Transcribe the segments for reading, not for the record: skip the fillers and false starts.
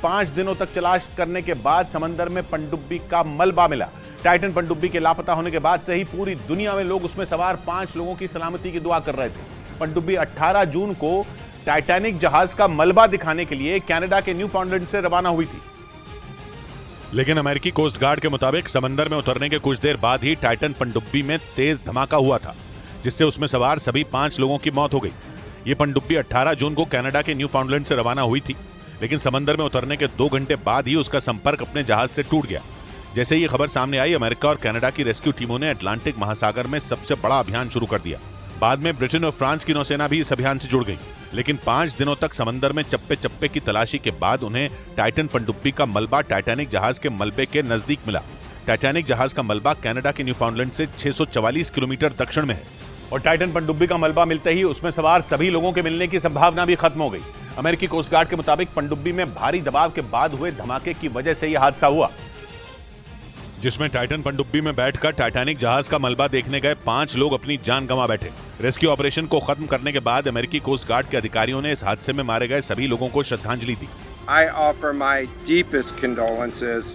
5 दिनों तक तलाश करने के बाद समंदर में पनडुब्बी का मलबा मिला। टाइटन पनडुब्बी के लापता होने के बाद से ही पूरी दुनिया में लोग उसमें सवार 5 लोगों की सलामती की दुआ कर रहे थे। पनडुब्बी 18 जून को टाइटैनिक जहाज का मलबा दिखाने के लिए कनाडा के न्यू फाउंडलैंड से रवाना हुई थी। लेकिन अमेरिकी कोस्ट गार्ड के मुताबिक समंदर में उतरने के कुछ देर बाद ही टाइटन पनडुब्बी में तेज धमाका हुआ था, जिससे उसमें सवार सभी 5 लोगों की मौत हो गई। ये पनडुब्बी 18 जून को कनाडा के न्यू फाउंडलैंड से रवाना हुई थी, लेकिन समंदर में उतरने के 2 घंटे बाद ही उसका संपर्क अपने जहाज से टूट गया। जैसे ये खबर सामने आई, अमेरिका और कनाडा की रेस्क्यू टीमों ने अटलांटिक महासागर में सबसे बड़ा अभियान शुरू कर दिया। बाद में ब्रिटेन और फ्रांस की नौसेना भी इस अभियान से जुड़ गई, लेकिन 5 दिनों तक समंदर में चप्पे चप्पे की तलाशी के बाद उन्हें टाइटन पनडुब्बी का मलबा टाइटैनिक जहाज के मलबे के नजदीक मिला। टाइटैनिक जहाज का मलबा कनाडा के न्यू फाउंडलैंड से 644 किलोमीटर दक्षिण में है और टाइटन पनडुब्बी का मलबा मिलते ही उसमें सवार सभी लोगों के मिलने की संभावना भी खत्म हो गई। अमेरिकी कोस्ट गार्ड के मुताबिक पनडुब्बी में भारी दबाव के बाद हुए धमाके की वजह से यह हादसा हुआ, जिसमें टाइटन पनडुब्बी में बैठकर टाइटैनिक जहाज का मलबा देखने गए 5 लोग अपनी जान गंवा बैठे। रेस्क्यू ऑपरेशन को खत्म करने के बाद अमेरिकी कोस्ट गार्ड के अधिकारियों ने इस हादसे में मारे गए सभी लोगों को श्रद्धांजलि दी। I offer my deepest condolences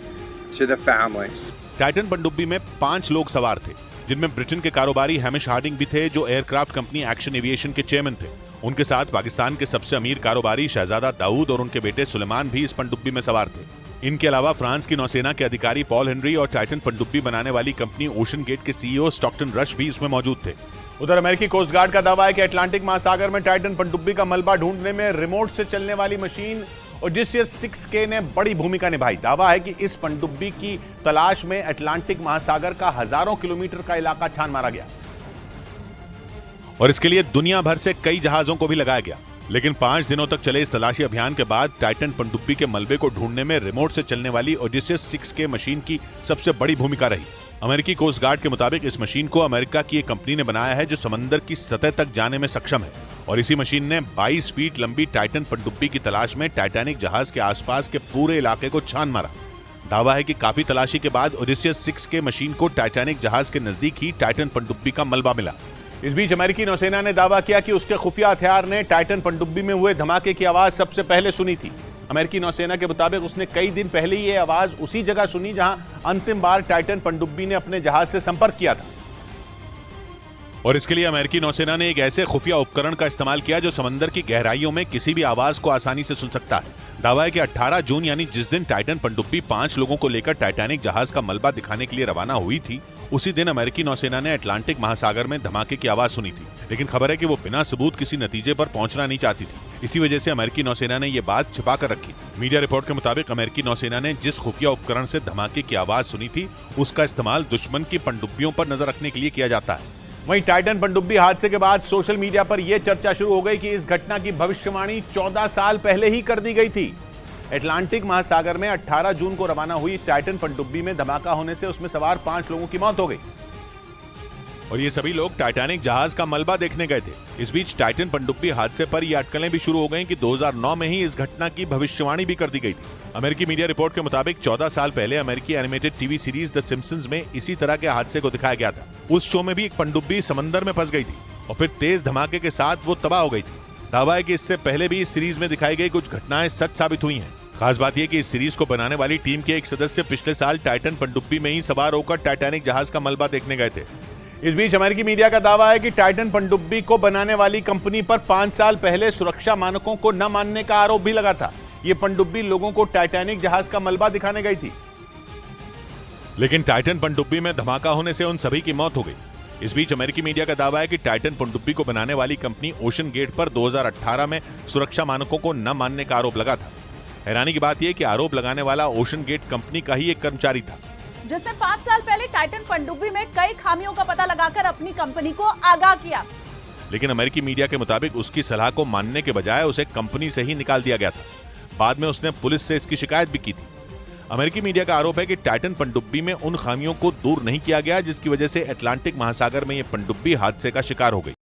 to the families. Titan पनडुब्बी में 5 लोग सवार थे, जिनमें ब्रिटेन के कारोबारी हैमिश हार्डिंग भी थे, जो एयरक्राफ्ट कंपनी एक्शन एविएशन के चेयरमैन थे। उनके साथ पाकिस्तान के सबसे अमीर कारोबारी शहजादा दाऊद और उनके बेटे सुलेमान भी इस पनडुब्बी में सवार थे। इनके अलावा फ्रांस की नौसेना के अधिकारी पॉल हेनरी और टाइटन पनडुब्बी बनाने वाली कंपनी ओशन गेट के सीईओ स्टॉकटन रश भी इसमें मौजूद थे। उधर अमेरिकी कोस्ट गार्ड का दावा है कि अटलांटिक महासागर में टाइटन पनडुब्बी का मलबा ढूंढने में रिमोट से चलने वाली मशीन ओडिसियस 6K ने बड़ी भूमिका निभाई। दावा है कि इस पनडुब्बी की तलाश में अटलांटिक महासागर का हजारों किलोमीटर का इलाका छान मारा गया और इसके लिए दुनिया भर से कई जहाजों को भी लगाया गया। लेकिन 5 दिनों तक चले इस तलाशी अभियान के बाद टाइटन पनडुब्बी के मलबे को ढूंढने में रिमोट से चलने वाली ओडिसियस 6K मशीन की सबसे बड़ी भूमिका रही। अमेरिकी कोस्ट गार्ड के मुताबिक इस मशीन को अमेरिका की एक कंपनी ने बनाया है, जो समंदर की सतह तक जाने में सक्षम है, और इसी मशीन ने 22 फीट लंबी टाइटन पनडुब्बी की तलाश में टाइटैनिक जहाज के आसपास के पूरे इलाके को छान मारा। दावा है कि काफी तलाशी के बाद ओडिसियस 6K मशीन को टाइटैनिक जहाज के नजदीक ही टाइटन पनडुब्बी का मलबा मिला। इस बीच अमेरिकी नौसेना ने दावा किया कि उसके खुफिया हथियार ने टाइटन पनडुब्बी में हुए धमाके की आवाज सबसे पहले सुनी थी। अमेरिकी नौसेना के मुताबिक उसने कई दिन पहले ही यह आवाज उसी जगह सुनी जहां अंतिम बार टाइटन पनडुब्बी ने अपने जहाज से संपर्क किया था, और इसके लिए अमेरिकी नौसेना ने एक ऐसे खुफिया उपकरण का इस्तेमाल किया जो समंदर की गहराइयों में किसी भी आवाज को आसानी से सुन सकता है। दावा है कि 18 जून यानी जिस दिन टाइटन पनडुब्बी 5 लोगों को लेकर टाइटैनिक जहाज का मलबा दिखाने के लिए रवाना हुई थी, उसी दिन अमेरिकी नौसेना ने अटलांटिक महासागर में धमाके की आवाज सुनी थी। लेकिन खबर है कि वो बिना सबूत किसी नतीजे पर पहुंचना नहीं चाहती थी। इसी वजह से अमेरिकी नौसेना ने ये बात छिपा कर रखी। मीडिया रिपोर्ट के मुताबिक अमेरिकी नौसेना ने जिस खुफिया उपकरण से धमाके की आवाज सुनी थी, उसका इस्तेमाल दुश्मन की पनडुब्बियों पर नजर रखने के लिए किया जाता है। वहीं टाइटन पनडुब्बी हादसे के बाद सोशल मीडिया पर यह चर्चा शुरू हो गई कि इस घटना की भविष्यवाणी 14 साल पहले ही कर दी गई थी। अटलांटिक महासागर में 18 जून को रवाना हुई टाइटन पनडुब्बी में धमाका होने से उसमें सवार 5 लोगों की मौत हो गई और ये सभी लोग टाइटैनिक जहाज का मलबा देखने गए थे। इस बीच टाइटन पनडुब्बी हादसे पर ये अटकलें भी शुरू हो गईं कि 2009 में ही इस घटना की भविष्यवाणी भी कर दी गई थी। अमेरिकी मीडिया रिपोर्ट के मुताबिक 14 साल पहले अमेरिकी animated TV series the Simpsons में इसी तरह के हादसे को दिखाया गया था। उस शो में भी एक पनडुब्बी समंदर में फंस गई थी और फिर तेज धमाके के साथ वो तबाह हो गई थी। दावा है कि इससे पहले भी इस सीरीज में दिखाई गई कुछ घटनाएं सच साबित हुई हैं। खास बात यह कि इस सीरीज को बनाने वाली टीम के एक सदस्य पिछले साल टाइटन पनडुब्बी में ही सवार होकर टाइटैनिक जहाज का मलबा देखने गए थे। इस बीच अमेरिकी मीडिया का दावा है कि टाइटन पनडुब्बी को बनाने वाली कंपनी पर 5 साल पहले सुरक्षा मानकों को न मानने का आरोप भी लगा था। यह पनडुब्बी लोगों को टाइटैनिक जहाज का मलबा दिखाने गई थी, लेकिन टाइटन पनडुब्बी में धमाका होने से उन सभी की मौत हो गई। इस बीच अमेरिकी मीडिया का दावा है कि टाइटन पनडुब्बी को बनाने वाली कंपनी ओशन गेट पर 2018 में सुरक्षा मानकों को न मानने का आरोप लगा था। हैरानी की बात यह कि आरोप लगाने वाला ओशन गेट कंपनी का ही एक कर्मचारी था, जिसने 5 साल पहले टाइटन पनडुब्बी में कई खामियों का पता लगाकर अपनी कंपनी को आगाह किया। लेकिन अमेरिकी मीडिया के मुताबिक उसकी सलाह को मानने के बजाय उसे कंपनी से ही निकाल दिया गया था। बाद में उसने पुलिस से इसकी शिकायत भी की थी। अमेरिकी मीडिया का आरोप है कि टाइटन पनडुब्बी में उन खामियों को दूर नहीं किया गया, जिसकी वजह से अटलांटिक महासागर में यह पनडुब्बी हादसे का शिकार हो गई।